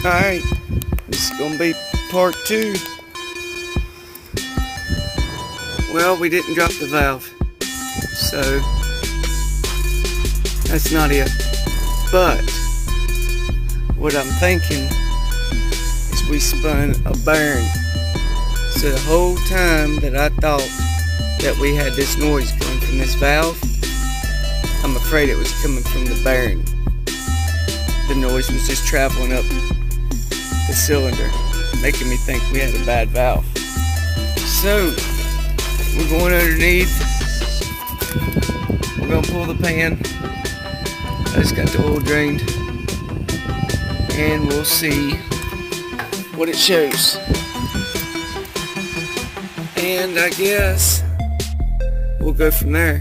Alright, this is gonna be part 2. Well, we didn't drop the valve, so that's not it. But what I'm thinking is we spun a bearing. So the whole time that I thought that we had this noise coming from this valve, I'm afraid it was coming from the bearing. The noise was just traveling up the cylinder, making me think we had a bad valve. So we're going underneath. We're gonna pull the pan. I just got the oil drained, and we'll see what it shows. And I guess we'll go from there.